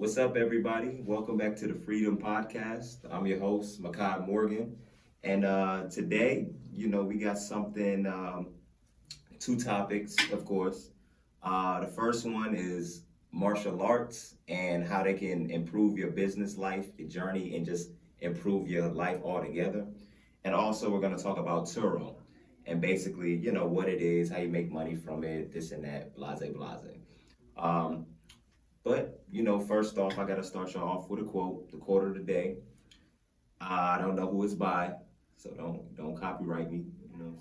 What's up, everybody? Welcome back to the Freedom Podcast. I'm your host, Makai Morgan. And today, we got something, two topics, of course. The first one is martial arts and how they can improve your business life, your journey, and just improve your life altogether. And also, we're going to talk about Turo and basically, what it is, how you make money from it, this and that, blase, blase. Um, but first off, I gotta start y'all off with a quote. The quote of the day. I don't know who it's by, so don't copyright me. You know.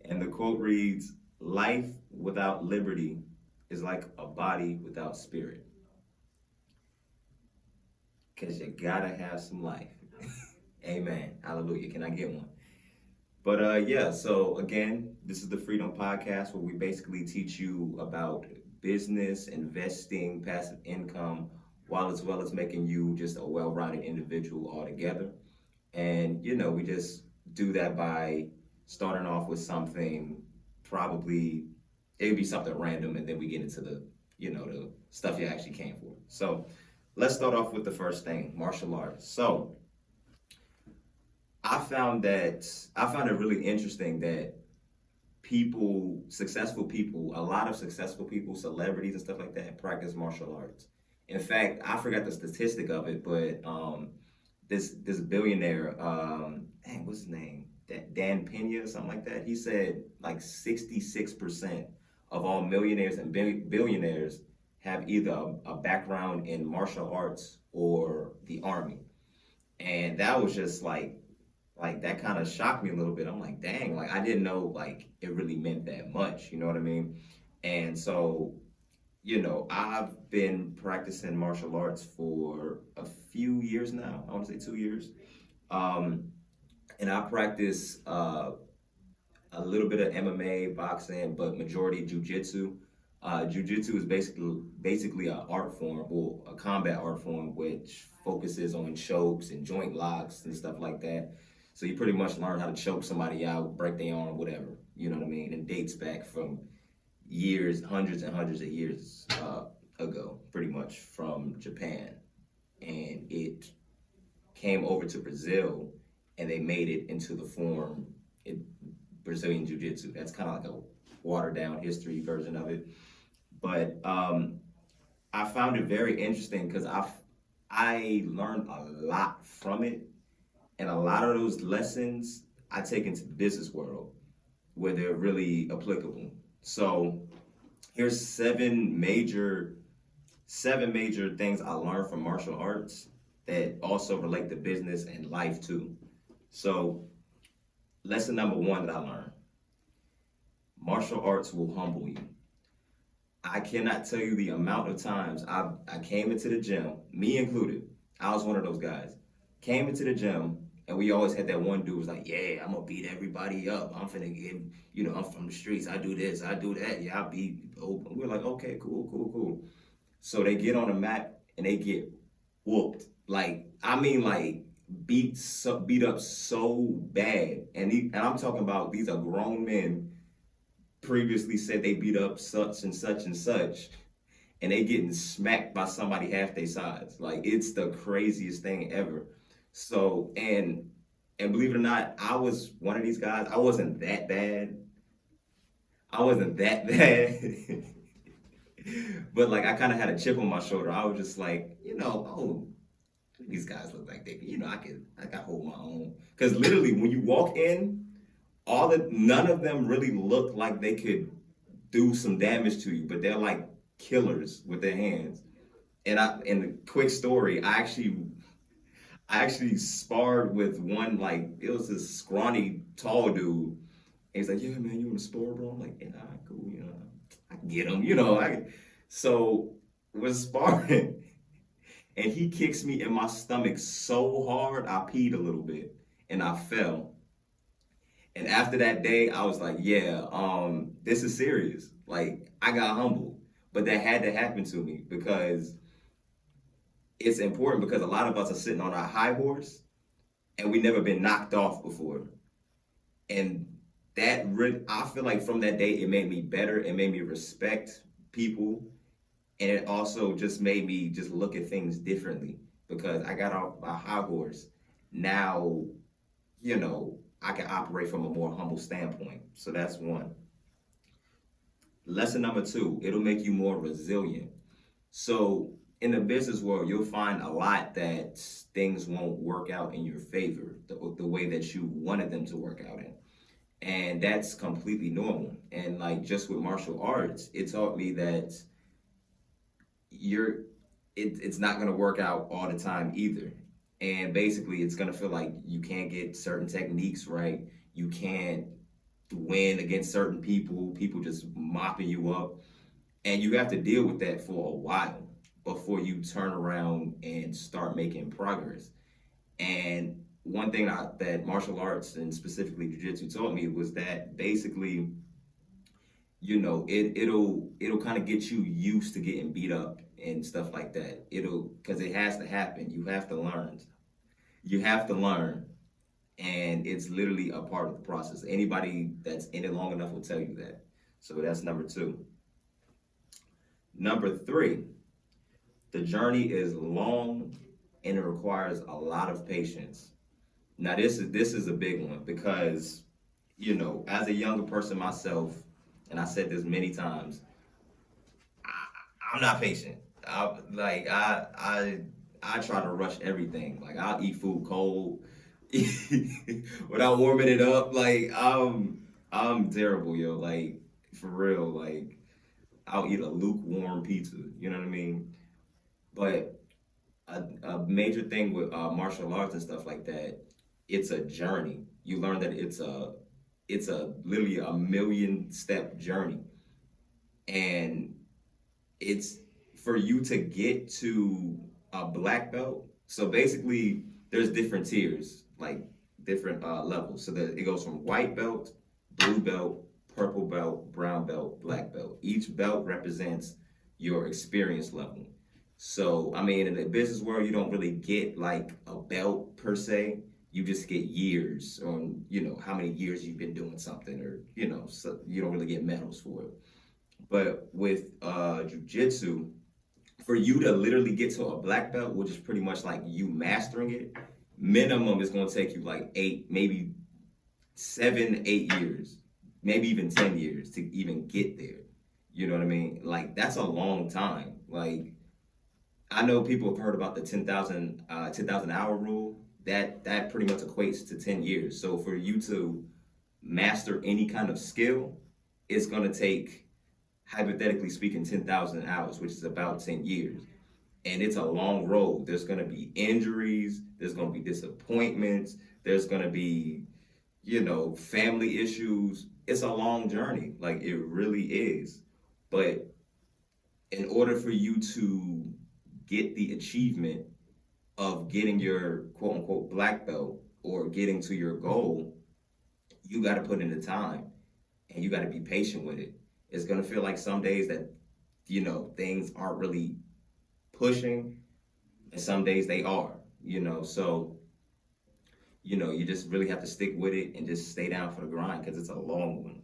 And the quote reads, "Life without liberty is like a body without spirit, cause you gotta have some life." Amen. Hallelujah. Can I get one? But yeah, so again, this is the Freedom Podcast where we basically teach you about business, investing, passive income, while as well as making you just a well-rounded individual altogether. And we just do that by starting off with something probably it'd be something random, and then we get into the stuff you actually came for. So let's start off with the first thing, martial arts. So I found it really interesting that a lot of successful people, celebrities and stuff like that, practice martial arts. In fact, I forgot the statistic of it, but this billionaire, what's his name? Dan Pena or something like that. He said like 66% of all millionaires and billionaires have either a background in martial arts or the army, and that was just like that kind of shocked me a little bit. I'm like, dang, like I didn't know like it really meant that much, you know what I mean? And so, I've been practicing martial arts for a few years now. I want to say 2 years. Um, and I practice a little bit of MMA, boxing, but majority jujitsu. Jujitsu is basically an art form, or a combat art form, which focuses on chokes and joint locks and stuff like that. So you pretty much learn how to choke somebody out, break their arm, whatever. You know what I mean? It dates back from years, hundreds and hundreds of years ago, pretty much from Japan, and it came over to Brazil, and they made it into the form it, Brazilian Jiu Jitsu. That's kind of like a watered down history version of it. But I found it very interesting because I learned a lot from it, and a lot of those lessons I take into the business world where they're really applicable. So here's seven major things I learned from martial arts that also relate to business and life too. So lesson number one that I learned: martial arts will humble you. I cannot tell you the amount of times I came into the gym, me included. I was one of those guys. Came into the gym, and we always had that one dude who was like, "Yeah, I'm gonna beat everybody up. I'm finna get, I'm from the streets. I do this, I do that. Yeah, I beat open." We're like, "Okay, cool, cool, cool." So they get on the mat and they get whooped. Like, I mean, like beat up so bad. And I'm talking about, these are grown men previously said they beat up such and such and such, and they getting smacked by somebody half their size. Like, it's the craziest thing ever. So and believe it or not, I was one of these guys. I wasn't that bad. I wasn't that bad. But like, I kind of had a chip on my shoulder. I was just like, oh, these guys look like they, I can hold my own. Because literally, when you walk in, none of them really look like they could do some damage to you, but they're like killers with their hands. And in the quick story, I actually sparred with one, like, it was this scrawny, tall dude. And he's like, "Yeah, man, you want to spar, bro?" I'm like, "Yeah, all right, cool, I can get him, So we're sparring, and he kicks me in my stomach so hard, I peed a little bit, and I fell. And after that day, I was like, yeah, this is serious. Like, I got humbled. But that had to happen to me because it's important, because a lot of us are sitting on our high horse and we never been knocked off before. And I feel like from that day, it made me better. It made me respect people, and it also just made me just look at things differently because I got off my high horse. Now, I can operate from a more humble standpoint. So that's one. Lesson number two, it'll make you more resilient. So in the business world, you'll find a lot that things won't work out in your favor the way that you wanted them to work out in. And that's completely normal. And like just with martial arts, it taught me that you're it's not going to work out all the time either. And basically it's going to feel like you can't get certain techniques right. You can't win against certain people just mopping you up, and you have to deal with that for a while before you turn around and start making progress. And one thing that martial arts and specifically jiu-jitsu taught me was that basically, it'll kind of get you used to getting beat up and stuff like that. It'll, because it has to happen. You have to learn, and it's literally a part of the process. Anybody that's in it long enough will tell you that. So that's number two. Number three, the journey is long and it requires a lot of patience. Now this is a big one because, as a younger person myself, and I said this many times, I'm not patient. I try to rush everything. Like I'll eat food cold without warming it up. Like I'm terrible, yo. Like for real. Like I'll eat a lukewarm pizza. You know what I mean? But a major thing with martial arts and stuff like that, it's a journey. You learn that it's a literally a million step journey, and it's for you to get to a black belt. So basically, there's different tiers, like different levels. So that it goes from white belt, blue belt, purple belt, brown belt, black belt. Each belt represents your experience level. So I mean, in the business world, you don't really get like a belt per se. You just get years on, how many years you've been doing something, or so you don't really get medals for it. But with jujitsu, for you to literally get to a black belt, which is pretty much like you mastering it, minimum is going to take you like 8, maybe 7, 8 years, maybe even 10 years to even get there. You know what I mean? Like that's a long time. Like I know people have heard about the 10,000 hour rule. That pretty much equates to 10 years. So for you to master any kind of skill, it's going to take, hypothetically speaking, 10,000 hours, which is about 10 years. And it's a long road. There's going to be injuries, there's going to be disappointments, there's going to be, family issues. It's a long journey. Like it really is. But in order for you to get the achievement of getting your quote unquote black belt or getting to your goal, you got to put in the time and you got to be patient with it. It's going to feel like some days that, things aren't really pushing, and some days they are, so, you just really have to stick with it and just stay down for the grind because it's a long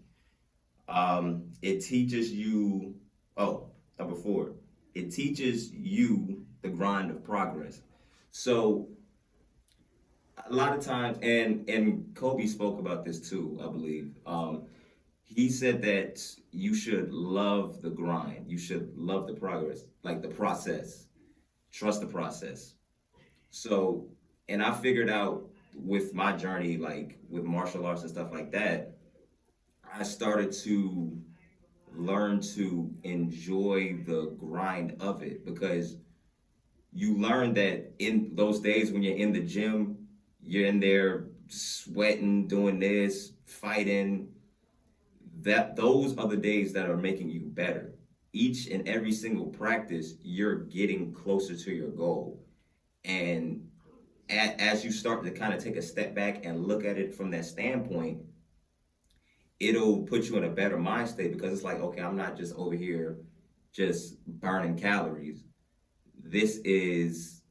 one. It teaches you, oh, number four, it teaches you the grind of progress. So a lot of times, and Kobe spoke about this too, I believe. He said that you should love the grind. You should love the progress, like the process. Trust the process. So, and I figured out with my journey, like with martial arts and stuff like that, I started to learn to enjoy the grind of it because you learn that in those days when you're in the gym, you're in there sweating, doing this, fighting, that those are the days that are making you better. Each and every single practice, you're getting closer to your goal. And as you start to kind of take a step back and look at it from that standpoint, it'll put you in a better mind state because it's like, okay, I'm not just over here just burning calories. This is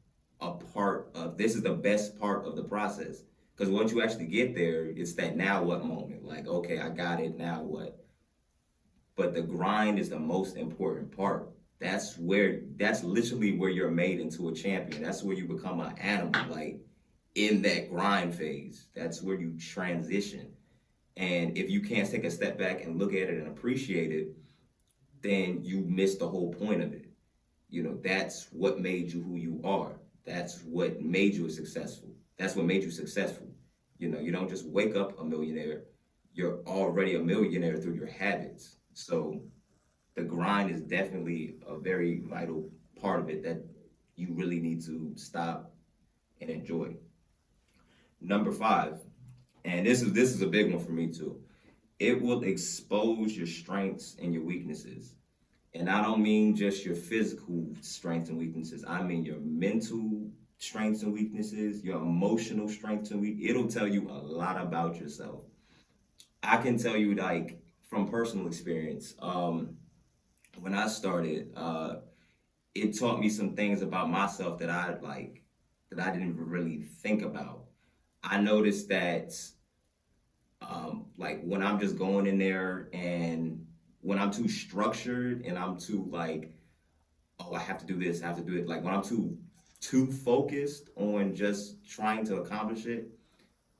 this is the best part of the process. Because once you actually get there, it's that now what moment. Like, okay, I got it, now what? but the grind is the most important part. That's literally where you're made into a champion. That's where you become an animal, like in that grind phase. That's where you transition. And if you can't take a step back and look at it and appreciate it, then you miss the whole point of it. That's what made you who you are. That's what made you successful. That's what made you successful. You don't just wake up a millionaire. You're already a millionaire through your habits. So the grind is definitely a very vital part of it that you really need to stop and enjoy. Number 5, and this is a big one for me too. It will expose your strengths and your weaknesses. And I don't mean just your physical strengths and weaknesses. I mean your mental strengths and weaknesses, your emotional strengths and weaknesses. It'll tell you a lot about yourself. I can tell you, like, from personal experience, when I started, it taught me some things about myself that I didn't really think about. I noticed that, like, when I'm just going in there and when I'm too structured and I'm too like, oh, I have to do this, I have to do it. Like when I'm too focused on just trying to accomplish it,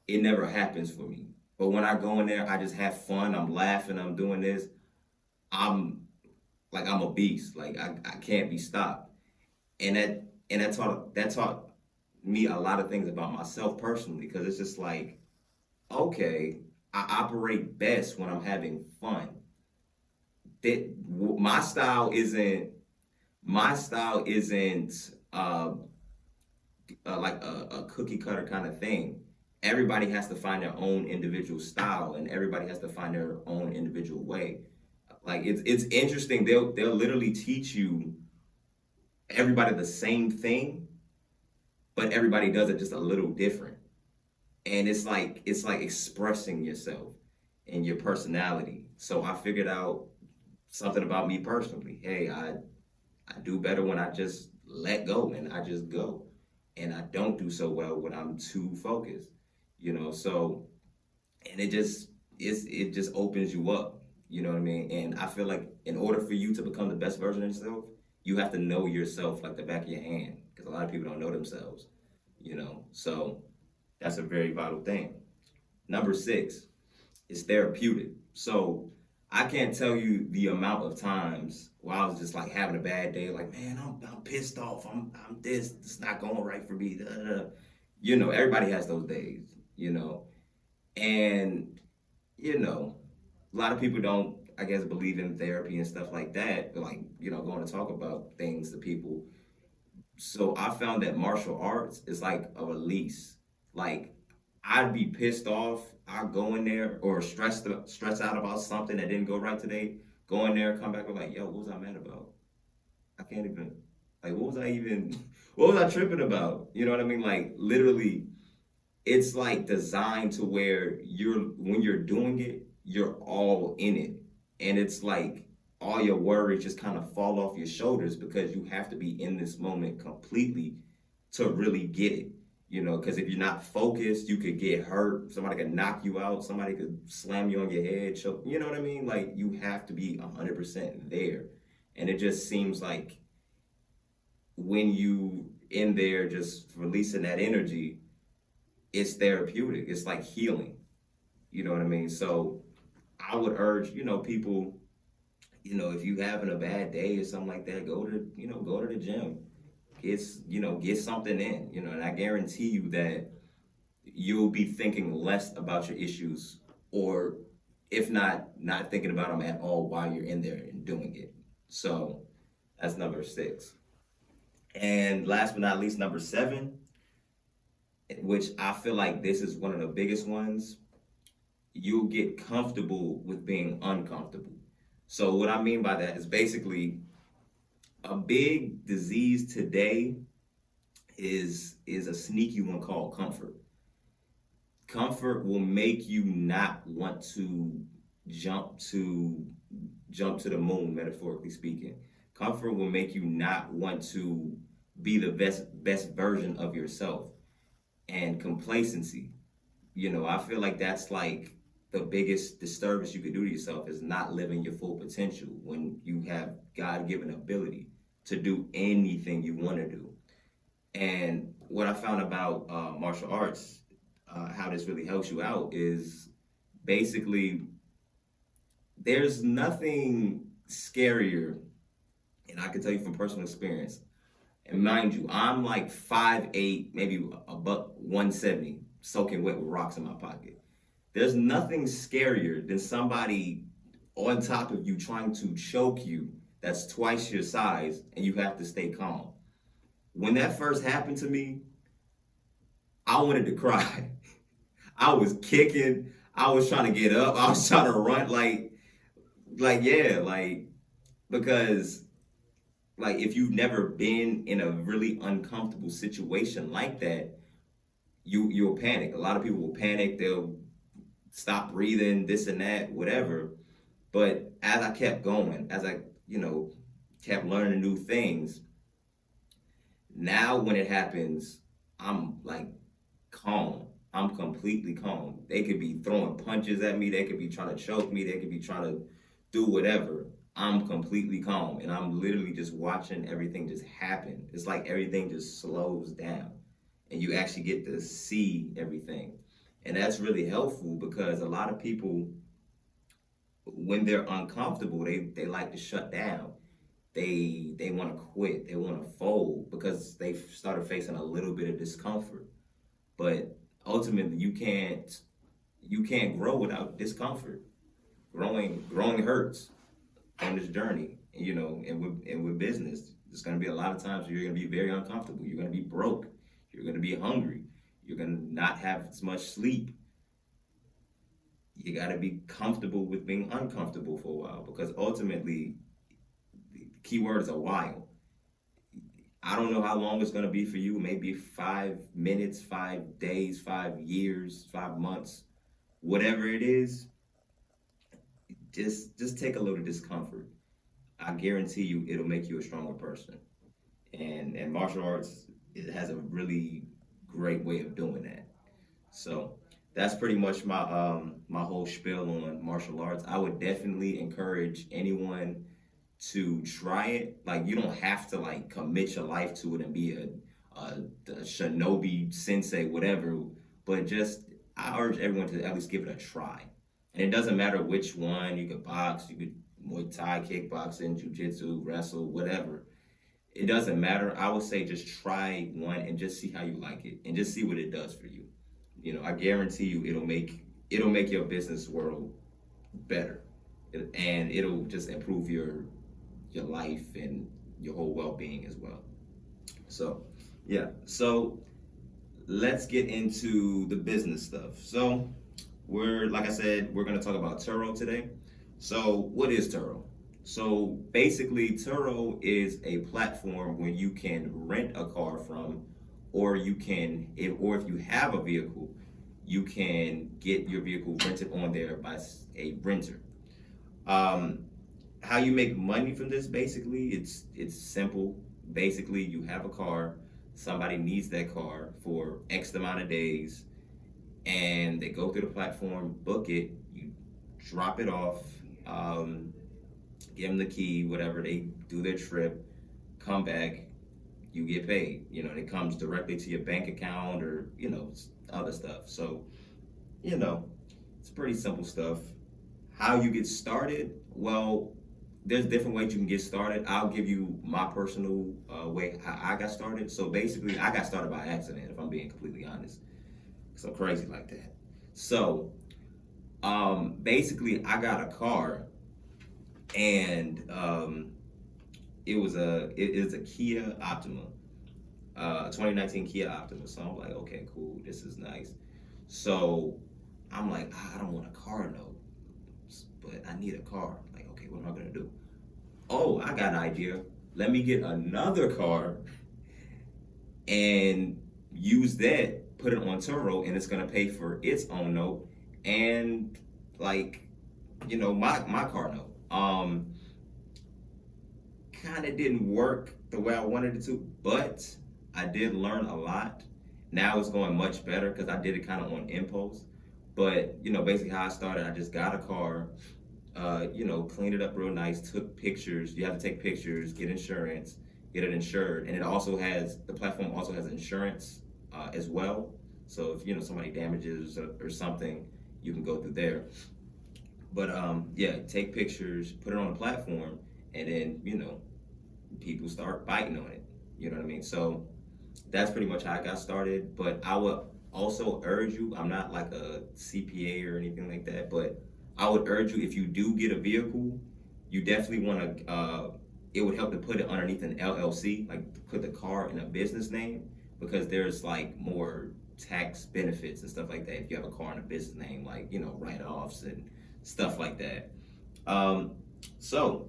it never happens for me. But when I go in there, I just have fun. I'm laughing. I'm doing this. I'm I'm a beast. Like I can't be stopped. And that taught me a lot of things about myself personally because it's just like, okay, I operate best when I'm having fun. That my style isn't like a cookie cutter kind of thing. Everybody has to find their own individual style, and everybody has to find their own individual way. Like it's interesting. They'll literally teach you everybody the same thing, but everybody does it just a little different. And it's like expressing yourself and your personality. So I figured out something about me personally. Hey, I do better when I just let go and I just go. And I don't do so well when I'm too focused. So and it just opens you up. You know what I mean? And I feel like in order for you to become the best version of yourself, you have to know yourself like the back of your hand. Because a lot of people don't know themselves. So that's a very vital thing. Number 6 is therapeutic. So I can't tell you the amount of times where I was just like having a bad day, like, man, I'm pissed off. I'm this. It's not going right for me. Da, da, da. Everybody has those days. And a lot of people don't, I guess, believe in therapy and stuff like that. Like, going to talk about things to people. So I found that martial arts is like a release. Like I'd be pissed off. I go in there or stressed out about something that didn't go right today. Go in there, come back and like, yo, what was I mad about? I can't even. Like, what was I even? What was I tripping about? You know what I mean? Like literally, it's like designed to where when you're doing it, you're all in it. And it's like all your worries just kind of fall off your shoulders because you have to be in this moment completely to really get it. Because if you're not focused, you could get hurt. Somebody could knock you out. Somebody could slam you on your head. Choke. You know what I mean? Like you have to be 100% there. And it just seems like when you in there just releasing that energy, it's therapeutic. It's like healing. You know what I mean? So I would urge, people, if you having a bad day or something like that, go to the gym. Get something in, and I guarantee you that you'll be thinking less about your issues or if not thinking about them at all while you're in there and doing it. So that's number 6. And last but not least, number 7, which I feel like this is one of the biggest ones, you'll get comfortable with being uncomfortable. So what I mean by that is basically a big disease today is a sneaky one called comfort. Comfort will make you not want to jump to jump to the moon, metaphorically speaking. Comfort will make you not want to be the best version of yourself. And complacency, I feel like the biggest disservice you could do to yourself is not living your full potential when you have God-given ability to do anything you want to do. And what I found about martial arts, how this really helps you out, is basically there's nothing scarier, and I can tell you from personal experience. And mind you, I'm like 5'8", maybe a buck 170, soaking wet with rocks in my pocket. There's nothing scarier than somebody on top of you trying to choke you that's twice your size, and you have to stay calm. When that first happened to me, I wanted to cry. I was kicking. I was trying to get up. I was trying to run. Yeah, because if you've never been in a really uncomfortable situation like that, you'll panic. A lot of people will panic. They'll stop breathing, this and that, whatever. But as I kept going, as I kept learning new things, now when it happens, I'm like calm. I'm completely calm. They could be throwing punches at me. They could be trying to choke me. They could be trying to do whatever. I'm completely calm, and I'm literally just watching everything just happen. It's like everything just slows down, and you actually get to see everything. And that's really helpful because a lot of people, when they're uncomfortable, they like to shut down. They want to quit. They want to fold because they've started facing a little bit of discomfort. But ultimately, you can't grow without discomfort. Growing hurts on this journey, and with business, there's going to be a lot of times where you're going to be very uncomfortable. You're going to be broke. You're going to be hungry. You're going to not have as much sleep. You got to be comfortable with being uncomfortable for a while because ultimately, the key word is a while. I don't know how long it's going to be for you. Maybe 5 minutes, 5 days, 5 years, 5 months, whatever it is. Just take a little discomfort. I guarantee you, it'll make you a stronger person. And martial arts, it has a really great way of doing that. So that's pretty much my whole spiel on martial arts. I would definitely encourage anyone to try it. Like, you don't have to commit your life to it and be a shinobi sensei, whatever. But I urge everyone to at least give it a try. And it doesn't matter which one. You could box, you could Muay Thai, kickboxing, jiu-jitsu, wrestle, whatever. It doesn't matter. I would say just try one and just see how you like it and just see what it does for you. I guarantee you it'll make your business world better. And it'll just improve your life and your whole well-being as well. So, yeah. So, let's get into the business stuff. So, like I said, we're going to talk about Turo today. So, what is Turo? So, basically, Turo is a platform where you can rent a car from, or if you have a vehicle, you can get your vehicle rented on there by a renter. How you make money from this, basically, it's simple. Basically, you have a car, somebody needs that car for X amount of days, and they go through the platform, book it, you drop it off, give them the key, whatever, they do their trip, come back, you get paid. It comes directly to your bank account or, other stuff. So, it's pretty simple stuff. How you get started? Well, there's different ways you can get started. I'll give you my personal way how I got started. So basically, I got started by accident, if I'm being completely honest. So crazy like that. So basically, I got a car, and it was a Kia Optima, 2019 Kia Optima. So I'm like, okay, cool, this is nice. So I'm like, I don't want a car note, but I need a car. Like, okay, what am I gonna do? Oh, I got an idea. Let me get another car and use that, put it on Turo, and it's gonna pay for its own note and my car note. Kind of didn't work the way I wanted it to, but I did learn a lot. Now it's going much better because I did it kind of on impulse. But basically how I started, I just got a car, cleaned it up real nice, took pictures. You have to take pictures, get insurance, get it insured, and the platform also has insurance as well. So if somebody damages or something, you can go through there. But yeah, take pictures, put it on the platform, and then people start biting on it. You know what I mean? So that's pretty much how I got started. But I would also urge you, I'm not like a CPA or anything like that, but I would urge you, if you do get a vehicle, you definitely want to, it would help to put it underneath an LLC, like put the car in a business name, because there's like more tax benefits and stuff like that if you have a car in a business name, like, write-offs and stuff like that. Um, so,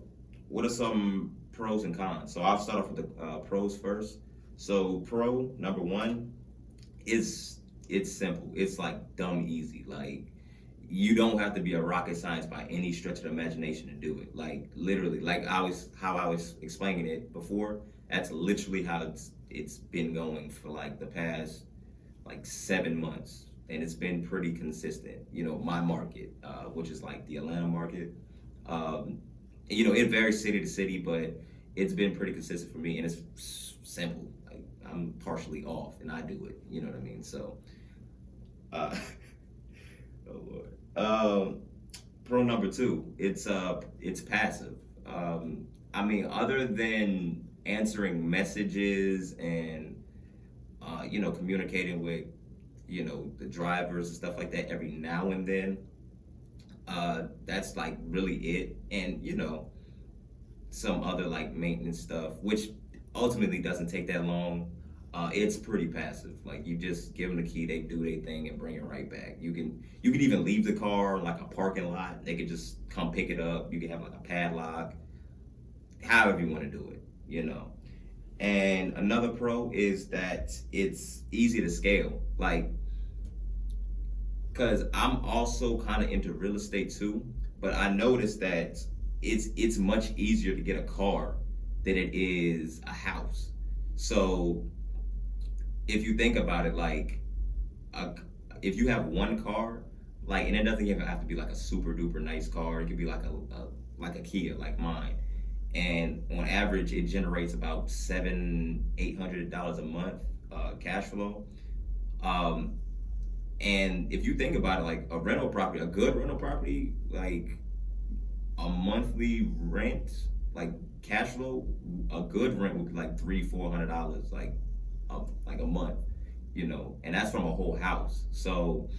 what are some pros and cons? So I'll start off with the pros first. So pro number one is it's simple. It's like dumb easy. Like you don't have to be a rocket science by any stretch of the imagination to do it. Like literally, like how I was explaining it before. That's literally how it's been going for like the past like 7 months, and it's been pretty consistent. My market, which is like the Atlanta market. Um, it varies city to city, but it's been pretty consistent for me, and it's simple. Like I'm partially off, and I do it. You know what I mean? So, uh, oh Lord. Pro number two, it's passive. I mean, other than answering messages and communicating with the drivers and stuff like that every now and then, that's like really it. And some other like maintenance stuff, which ultimately doesn't take that long. It's pretty passive. Like you just give them the key, they do their thing and bring it right back. You can even leave the car in like a parking lot. They could just come pick it up. You can have like a padlock, however you want to do it. And another pro is that it's easy to scale. Like, cause I'm also kind of into real estate too, but I noticed that it's much easier to get a car than it is a house. So if you think about it, like a, if you have one car, like, and it doesn't even have to be like a super duper nice car. It could be like a Kia, like mine. And on average, it generates about $700-800 a month cash flow. Um, and if you think about it, like a rental property, a good rental property, like a monthly rent, like cash flow, a good rent would be like $300-400, like a month, and that's from a whole house. So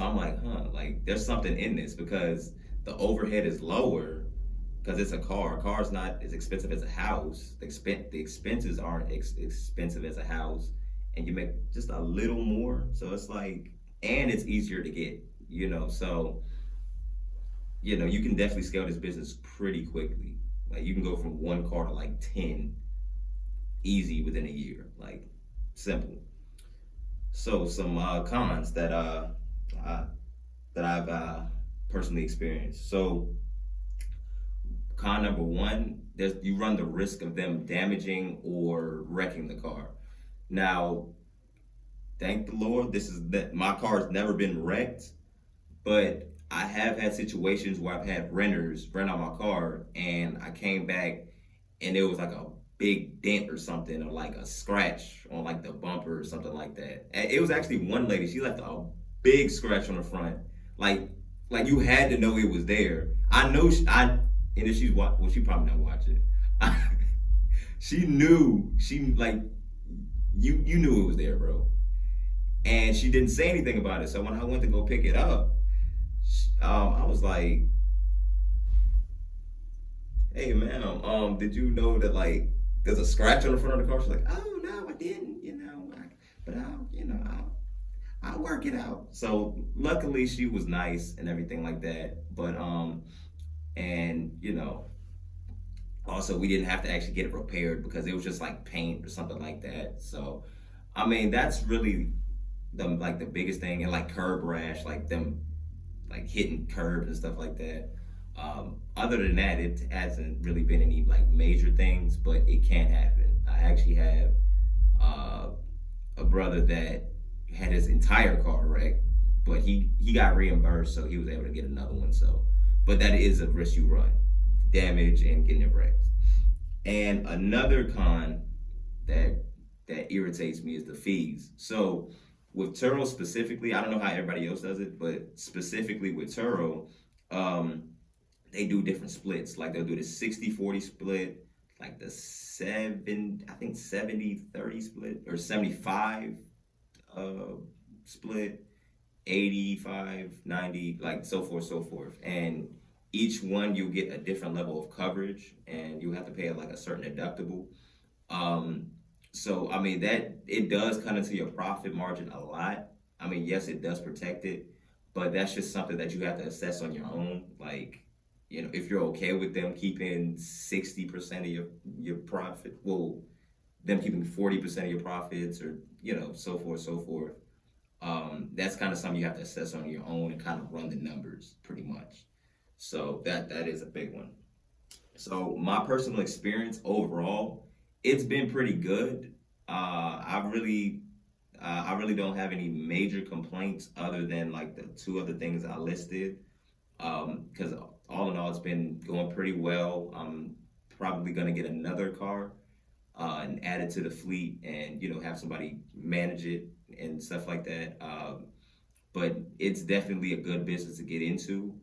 I'm like, like there's something in this because the overhead is lower because it's a car. A car's not as expensive as a house. The expenses aren't expensive as a house, and you make just a little more. So it's like, and it's easier to get, So you can definitely scale this business pretty quickly. Like you can go from one car to like 10 easy within a year. Like simple. So some cons that I've personally experienced. So con number one, you run the risk of them damaging or wrecking the car. Now, thank the Lord, my car's never been wrecked, but I have had situations where I've had renters rent out my car, and I came back and it was like a big dent or something, or like a scratch on like the bumper or something like that. And it was actually one lady, she left a big scratch on the front, like you had to know it was there. I know and if she probably not watching. She knew, you knew it was there, bro. And she didn't say anything about it. So when I went to go pick it up, I was like, "Hey, ma'am, did you know that like there's a scratch on the front of the car?" She's like, "Oh no, I didn't. But I'll work it out." So luckily, she was nice and everything like that. But and also we didn't have to actually get it repaired because it was just like paint or something like that. So I mean, that's really the biggest thing, and like curb rash, like them like hitting curbs and stuff like that. Other than that, it hasn't really been any like major things, but it can happen. I actually have a brother that had his entire car wrecked, but he got reimbursed, so he was able to get another one. So, but that is a risk you run, damage and getting it wrecked. And another con that that irritates me is the fees. So with Turo specifically, I don't know how everybody else does it, but specifically with Turo, um, they do different splits. Like they'll do the 60-40 split, like the I think 70-30 split, or 75 uh, split, 85-90, like so forth, so forth. And each one you'll get a different level of coverage, and you have to pay like a certain deductible. Um, so I mean that it does cut into your profit margin a lot. I mean, yes, it does protect it, but that's just something that you have to assess on your own. Like, if you're okay with them keeping 60% of your profit, well, them keeping 40% of your profits, or so forth, so forth. That's kind of something you have to assess on your own and kind of run the numbers pretty much. So that is a big one. So my personal experience overall, it's been pretty good. I really don't have any major complaints other than like the two other things I listed. Because all in all, it's been going pretty well. I'm probably gonna get another car and add it to the fleet, and have somebody manage it and stuff like that. But it's definitely a good business to get into.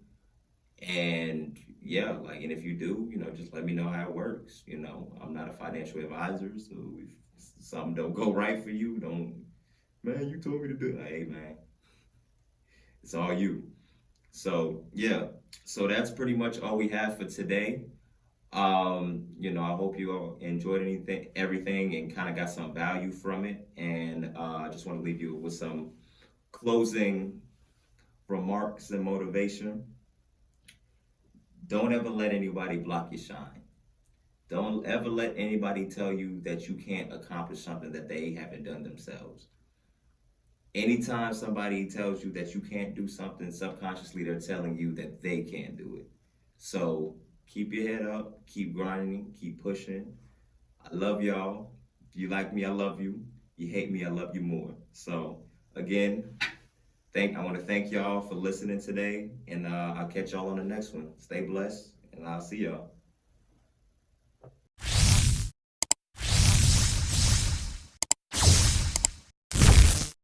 And yeah, like, and if you do, just let me know how it works. I'm not a financial advisor, so if something don't go right for you, don't, man, you told me to do it. Hey, man, it's all you. So yeah, so that's pretty much all we have for today. I hope you all enjoyed everything, and kind of got some value from it. And I just want to leave you with some closing remarks and motivation. Don't ever let anybody block your shine. Don't ever let anybody tell you that you can't accomplish something that they haven't done themselves. Anytime somebody tells you that you can't do something, subconsciously they're telling you that they can't do it. So keep your head up, keep grinding, keep pushing. I love y'all. If you like me, I love you. You hate me, I love you more. So again, I want to thank y'all for listening today, and I'll catch y'all on the next one. Stay blessed, and I'll see y'all.